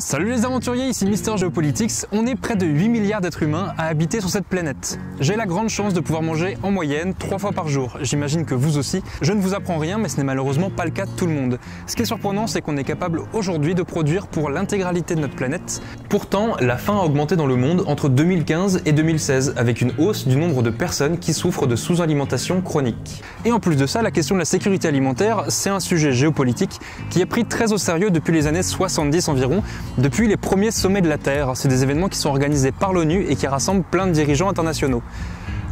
Salut les aventuriers, ici Mister Geopolitics. On est près de 8 milliards d'êtres humains à habiter sur cette planète. J'ai la grande chance de pouvoir manger en moyenne 3 fois par jour. J'imagine que vous aussi. Je ne vous apprends rien, mais ce n'est malheureusement pas le cas de tout le monde. Ce qui est surprenant, c'est qu'on est capable aujourd'hui de produire pour l'intégralité de notre planète. Pourtant, la faim a augmenté dans le monde entre 2015 et 2016, avec une hausse du nombre de personnes qui souffrent de sous-alimentation chronique. Et en plus de ça, la question de la sécurité alimentaire, c'est un sujet géopolitique qui est pris très au sérieux depuis les années 70 environ, depuis les premiers sommets de la Terre. C'est des événements qui sont organisés par l'ONU et qui rassemblent plein de dirigeants internationaux.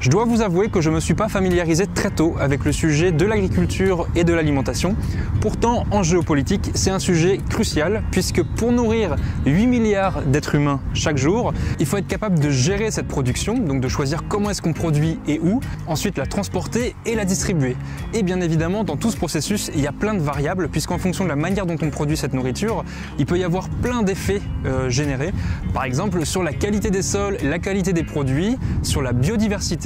Je dois vous avouer que je ne me suis pas familiarisé très tôt avec le sujet de l'agriculture et de l'alimentation. Pourtant, en géopolitique, c'est un sujet crucial puisque pour nourrir 8 milliards d'êtres humains chaque jour, il faut être capable de gérer cette production, donc de choisir comment est-ce qu'on produit et où, ensuite la transporter et la distribuer. Et bien évidemment, dans tout ce processus, il y a plein de variables puisqu'en fonction de la manière dont on produit cette nourriture, il peut y avoir plein d'effets générés. Par exemple, sur la qualité des sols, la qualité des produits, sur la biodiversité,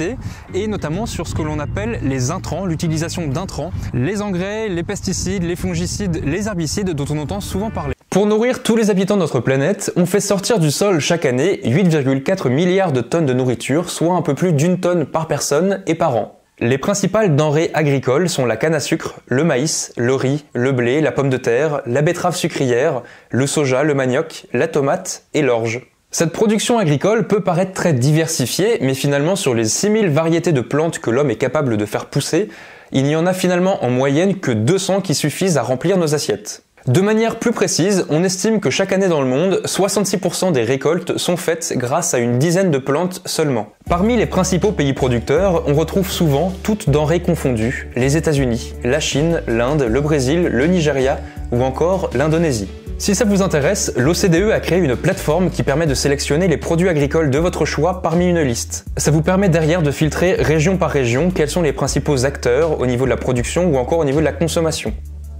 et notamment sur ce que l'on appelle les intrants, l'utilisation d'intrants, les engrais, les pesticides, les fongicides, les herbicides dont on entend souvent parler. Pour nourrir tous les habitants de notre planète, on fait sortir du sol chaque année 8,4 milliards de tonnes de nourriture, soit un peu plus d'1 tonne par personne et par an. Les principales denrées agricoles sont la canne à sucre, le maïs, le riz, le blé, la pomme de terre, la betterave sucrière, le soja, le manioc, la tomate et l'orge. Cette production agricole peut paraître très diversifiée, mais finalement sur les 6000 variétés de plantes que l'homme est capable de faire pousser, il n'y en a finalement en moyenne que 200 qui suffisent à remplir nos assiettes. De manière plus précise, on estime que chaque année dans le monde, 66% des récoltes sont faites grâce à une dizaine de plantes seulement. Parmi les principaux pays producteurs, on retrouve souvent toutes denrées confondues, les États-Unis, la Chine, l'Inde, le Brésil, le Nigeria ou encore l'Indonésie. Si ça vous intéresse, l'OCDE a créé une plateforme qui permet de sélectionner les produits agricoles de votre choix parmi une liste. Ça vous permet derrière de filtrer région par région quels sont les principaux acteurs au niveau de la production ou encore au niveau de la consommation.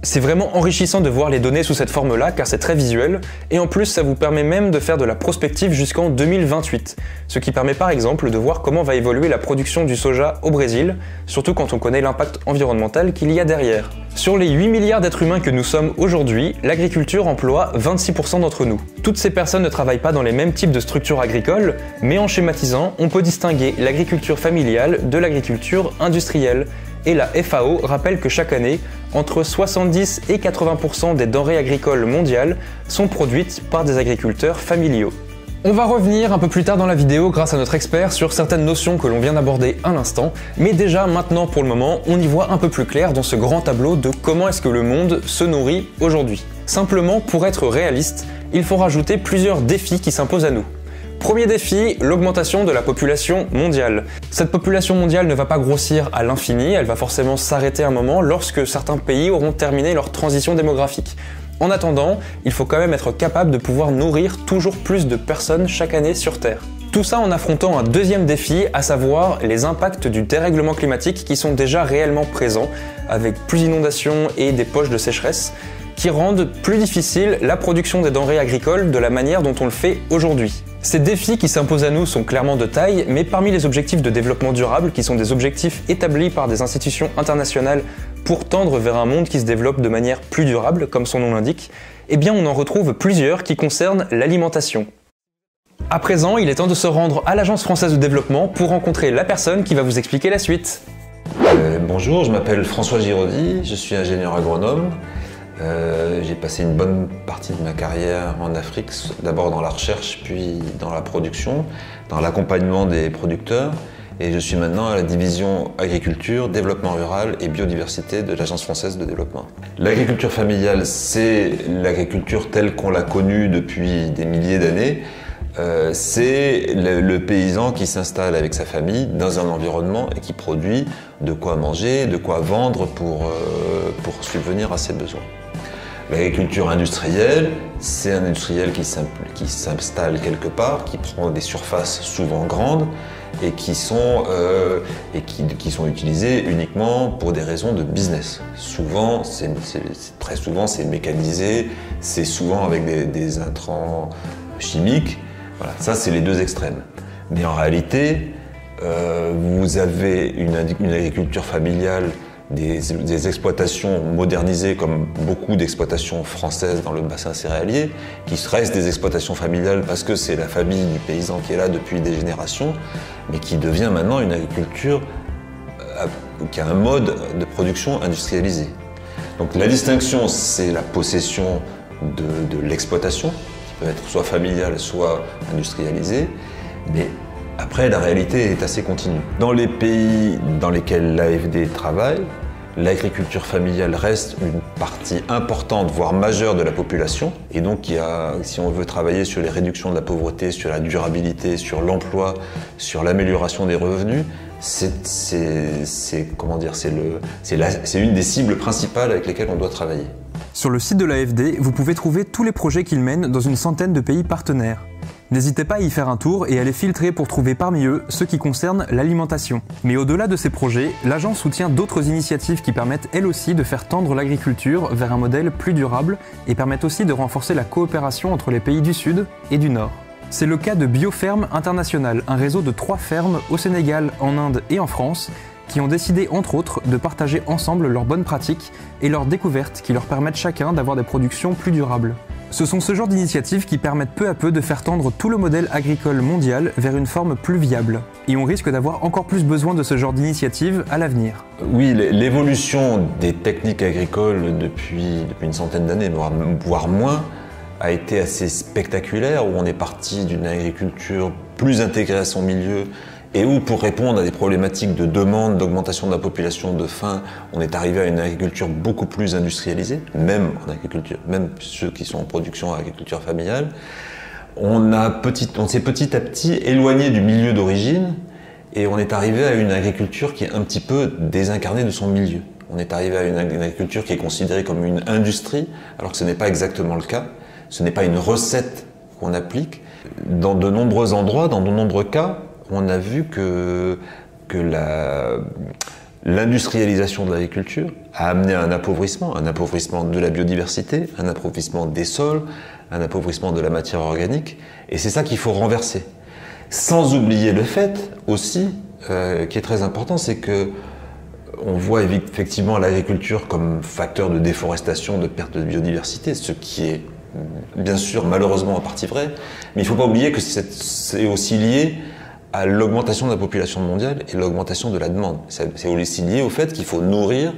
C'est vraiment enrichissant de voir les données sous cette forme-là car c'est très visuel et en plus ça vous permet même de faire de la prospective jusqu'en 2028, ce qui permet par exemple de voir comment va évoluer la production du soja au Brésil, surtout quand on connaît l'impact environnemental qu'il y a derrière. Sur les 8 milliards d'êtres humains que nous sommes aujourd'hui, l'agriculture emploie 26% d'entre nous. Toutes ces personnes ne travaillent pas dans les mêmes types de structures agricoles, mais en schématisant, on peut distinguer l'agriculture familiale de l'agriculture industrielle. Et la FAO rappelle que chaque année, entre 70 et 80% des denrées agricoles mondiales sont produites par des agriculteurs familiaux. On va revenir un peu plus tard dans la vidéo grâce à notre expert sur certaines notions que l'on vient d'aborder à l'instant, mais déjà maintenant pour le moment, on y voit un peu plus clair dans ce grand tableau de comment est-ce que le monde se nourrit aujourd'hui. Simplement, pour être réaliste, il faut rajouter plusieurs défis qui s'imposent à nous. Premier défi, l'augmentation de la population mondiale. Cette population mondiale ne va pas grossir à l'infini, elle va forcément s'arrêter un moment lorsque certains pays auront terminé leur transition démographique. En attendant, il faut quand même être capable de pouvoir nourrir toujours plus de personnes chaque année sur Terre. Tout ça en affrontant un deuxième défi, à savoir les impacts du dérèglement climatique qui sont déjà réellement présents, avec plus d'inondations et des poches de sécheresse, qui rendent plus difficile la production des denrées agricoles de la manière dont on le fait aujourd'hui. Ces défis qui s'imposent à nous sont clairement de taille, mais parmi les objectifs de développement durable, qui sont des objectifs établis par des institutions internationales pour tendre vers un monde qui se développe de manière plus durable, comme son nom l'indique, eh bien on en retrouve plusieurs qui concernent l'alimentation. À présent, il est temps de se rendre à l'Agence française de développement pour rencontrer la personne qui va vous expliquer la suite. Bonjour, je m'appelle François Giraudy, je suis ingénieur agronome. J'ai passé une bonne partie de ma carrière en Afrique, d'abord dans la recherche, puis dans la production, dans l'accompagnement des producteurs. Et je suis maintenant à la division agriculture, développement rural et biodiversité de l'Agence française de développement. L'agriculture familiale, c'est l'agriculture telle qu'on l'a connue depuis des milliers d'années. C'est le paysan qui s'installe avec sa famille dans un environnement et qui produit de quoi manger, de quoi vendre pour subvenir à ses besoins. L'agriculture industrielle, c'est un industriel qui s'installe quelque part, qui prend des surfaces souvent grandes et qui sont utilisées uniquement pour des raisons de business. Souvent, très souvent, c'est mécanisé, c'est souvent avec des intrants chimiques. Voilà, ça, c'est les deux extrêmes. Mais en réalité, vous avez une agriculture familiale des exploitations modernisées comme beaucoup d'exploitations françaises dans le bassin céréalier, qui restent des exploitations familiales parce que c'est la famille du paysan qui est là depuis des générations, mais qui devient maintenant une agriculture qui a un mode de production industrialisé. Donc la distinction, c'est la possession de l'exploitation, qui peut être soit familiale, soit industrialisée, mais après, la réalité est assez continue. Dans les pays dans lesquels l'AFD travaille, l'agriculture familiale reste une partie importante, voire majeure de la population. Et donc, si on veut travailler sur les réductions de la pauvreté, sur la durabilité, sur l'emploi, sur l'amélioration des revenus, c'est une des cibles principales avec lesquelles on doit travailler. Sur le site de l'AFD, vous pouvez trouver tous les projets qu'ils mènent dans une centaine de pays partenaires. N'hésitez pas à y faire un tour et à les filtrer pour trouver parmi eux ceux qui concernent l'alimentation. Mais au-delà de ces projets, l'agence soutient d'autres initiatives qui permettent elles aussi de faire tendre l'agriculture vers un modèle plus durable et permettent aussi de renforcer la coopération entre les pays du Sud et du Nord. C'est le cas de Bioferme International, un réseau de 3 fermes au Sénégal, en Inde et en France, qui ont décidé entre autres de partager ensemble leurs bonnes pratiques et leurs découvertes qui leur permettent chacun d'avoir des productions plus durables. Ce sont ce genre d'initiatives qui permettent peu à peu de faire tendre tout le modèle agricole mondial vers une forme plus viable. Et on risque d'avoir encore plus besoin de ce genre d'initiatives à l'avenir. Oui, l'évolution des techniques agricoles depuis une centaine d'années, voire moins, a été assez spectaculaire, où on est parti d'une agriculture plus intégrée à son milieu, et où, pour répondre à des problématiques de demande, d'augmentation de la population, de faim, on est arrivé à une agriculture beaucoup plus industrialisée, même en agriculture, même ceux qui sont en production en agriculture familiale. On s'est petit à petit éloigné du milieu d'origine et on est arrivé à une agriculture qui est un petit peu désincarnée de son milieu. On est arrivé à une agriculture qui est considérée comme une industrie, alors que ce n'est pas exactement le cas. Ce n'est pas une recette qu'on applique. Dans de nombreux endroits, dans de nombreux cas, on a vu que l'industrialisation de l'agriculture a amené à un appauvrissement de la biodiversité, un appauvrissement des sols, un appauvrissement de la matière organique, et c'est ça qu'il faut renverser. Sans oublier le fait aussi, qui est très important, c'est que on voit effectivement l'agriculture comme facteur de déforestation, de perte de biodiversité, ce qui est bien sûr malheureusement en partie vrai, mais il ne faut pas oublier que c'est aussi lié à l'augmentation de la population mondiale et l'augmentation de la demande. C'est aussi lié au fait qu'il faut nourrir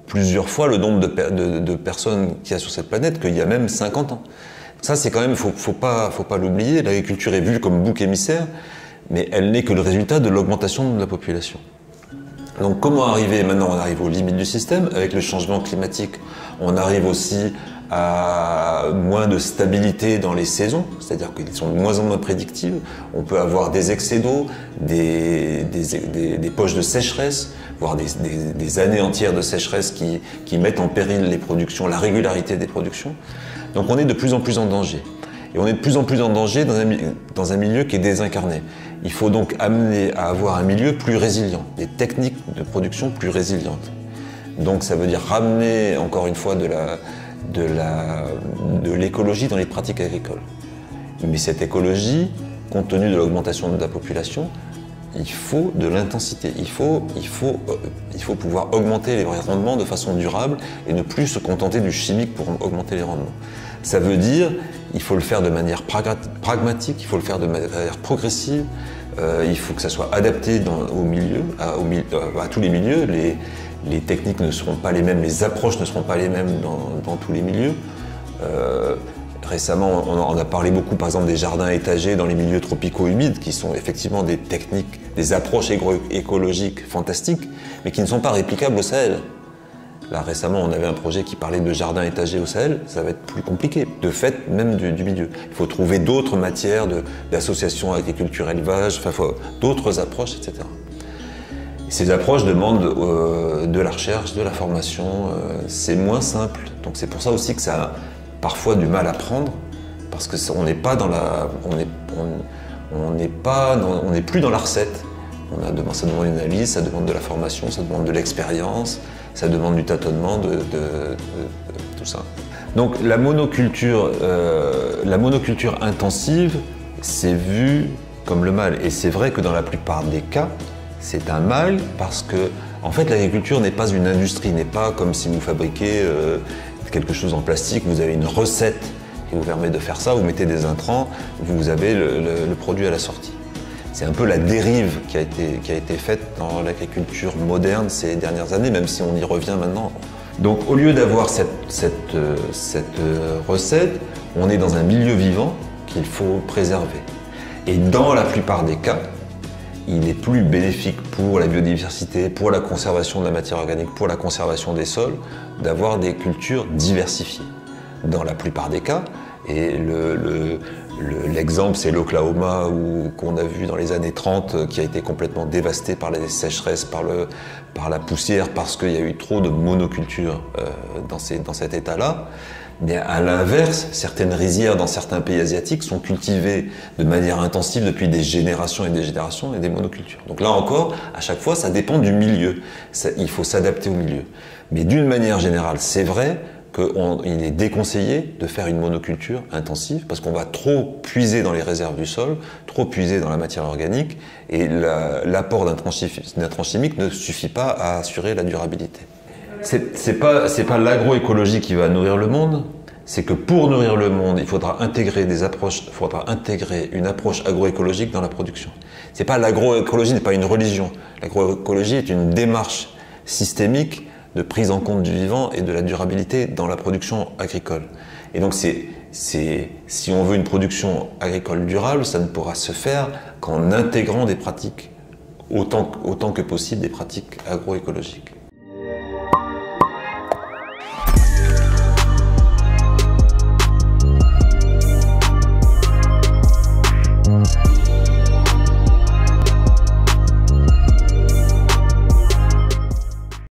plusieurs fois le nombre de personnes qu'il y a sur cette planète qu'il y a même 50 ans. Ça, c'est quand même, faut pas l'oublier. L'agriculture est vue comme bouc émissaire, mais elle n'est que le résultat de l'augmentation de la population. Donc comment arriver? Maintenant, on arrive aux limites du système. Avec le changement climatique, on arrive aussi à moins de stabilité dans les saisons, c'est-à-dire qu'ils sont de moins en moins prédictibles. On peut avoir des excès d'eau, des poches de sécheresse, voire des années entières de sécheresse qui mettent en péril les productions, la régularité des productions. Donc on est de plus en plus en danger. Et on est de plus en plus en danger dans un milieu qui est désincarné. Il faut donc amener à avoir un milieu plus résilient, des techniques de production plus résilientes. Donc ça veut dire ramener, encore une fois, de l'écologie dans les pratiques agricoles. Mais cette écologie, compte tenu de l'augmentation de la population, il faut de l'intensité. Il faut pouvoir augmenter les rendements de façon durable et ne plus se contenter du chimique pour augmenter les rendements. Ça veut dire qu'il faut le faire de manière pragmatique, il faut le faire de manière progressive, il faut que ça soit adapté à tous les milieux. Les techniques ne seront pas les mêmes, les approches ne seront pas les mêmes dans tous les milieux. Récemment, on a parlé beaucoup, par exemple, des jardins étagés dans les milieux tropicaux humides, qui sont effectivement des techniques, des approches écologiques fantastiques, mais qui ne sont pas réplicables au Sahel. Là, récemment, on avait un projet qui parlait de jardins étagés au Sahel, ça va être plus compliqué, de fait même du milieu. Il faut trouver d'autres matières d'associations agriculture-élevage, d'autres approches, etc. Ces approches demandent de la recherche, de la formation, c'est moins simple. Donc c'est pour ça aussi que ça a parfois du mal à prendre, parce que on n'est plus dans la recette. Ça demande une analyse, ça demande de la formation, ça demande de l'expérience, ça demande du tâtonnement, de tout ça. Donc la monoculture intensive, c'est vu comme le mal. Et c'est vrai que dans la plupart des cas, c'est un mal parce que En fait, l'agriculture n'est pas une industrie, n'est pas comme si vous fabriquez quelque chose en plastique, vous avez une recette qui vous permet de faire ça, vous mettez des intrants, vous avez le produit à la sortie. C'est un peu la dérive qui a été faite dans l'agriculture moderne ces dernières années, même si on y revient maintenant. Donc au lieu d'avoir cette recette, on est dans un milieu vivant qu'il faut préserver. Et dans la plupart des cas, il est plus bénéfique pour la biodiversité, pour la conservation de la matière organique, pour la conservation des sols, d'avoir des cultures diversifiées. Dans la plupart des cas, et l'exemple c'est l'Oklahoma qu'on a vu dans les années 30 qui a été complètement dévasté par les sécheresses, par la poussière, parce qu'il y a eu trop de monoculture dans cet état-là. Mais à l'inverse, certaines rizières dans certains pays asiatiques sont cultivées de manière intensive depuis des générations et des monocultures. Donc là encore, à chaque fois, ça dépend du milieu. Il faut s'adapter au milieu. Mais d'une manière générale, c'est vrai qu'il est déconseillé de faire une monoculture intensive parce qu'on va trop puiser dans les réserves du sol, trop puiser dans la matière organique et l'apport d'intrants chimiques ne suffit pas à assurer la durabilité. C'est pas l'agroécologie qui va nourrir le monde, c'est que pour nourrir le monde, il faudra intégrer une approche agroécologique dans la production. L'agroécologie n'est pas une religion. L'agroécologie est une démarche systémique de prise en compte du vivant et de la durabilité dans la production agricole. Et donc si on veut une production agricole durable, ça ne pourra se faire qu'en intégrant des pratiques, autant que possible, des pratiques agroécologiques.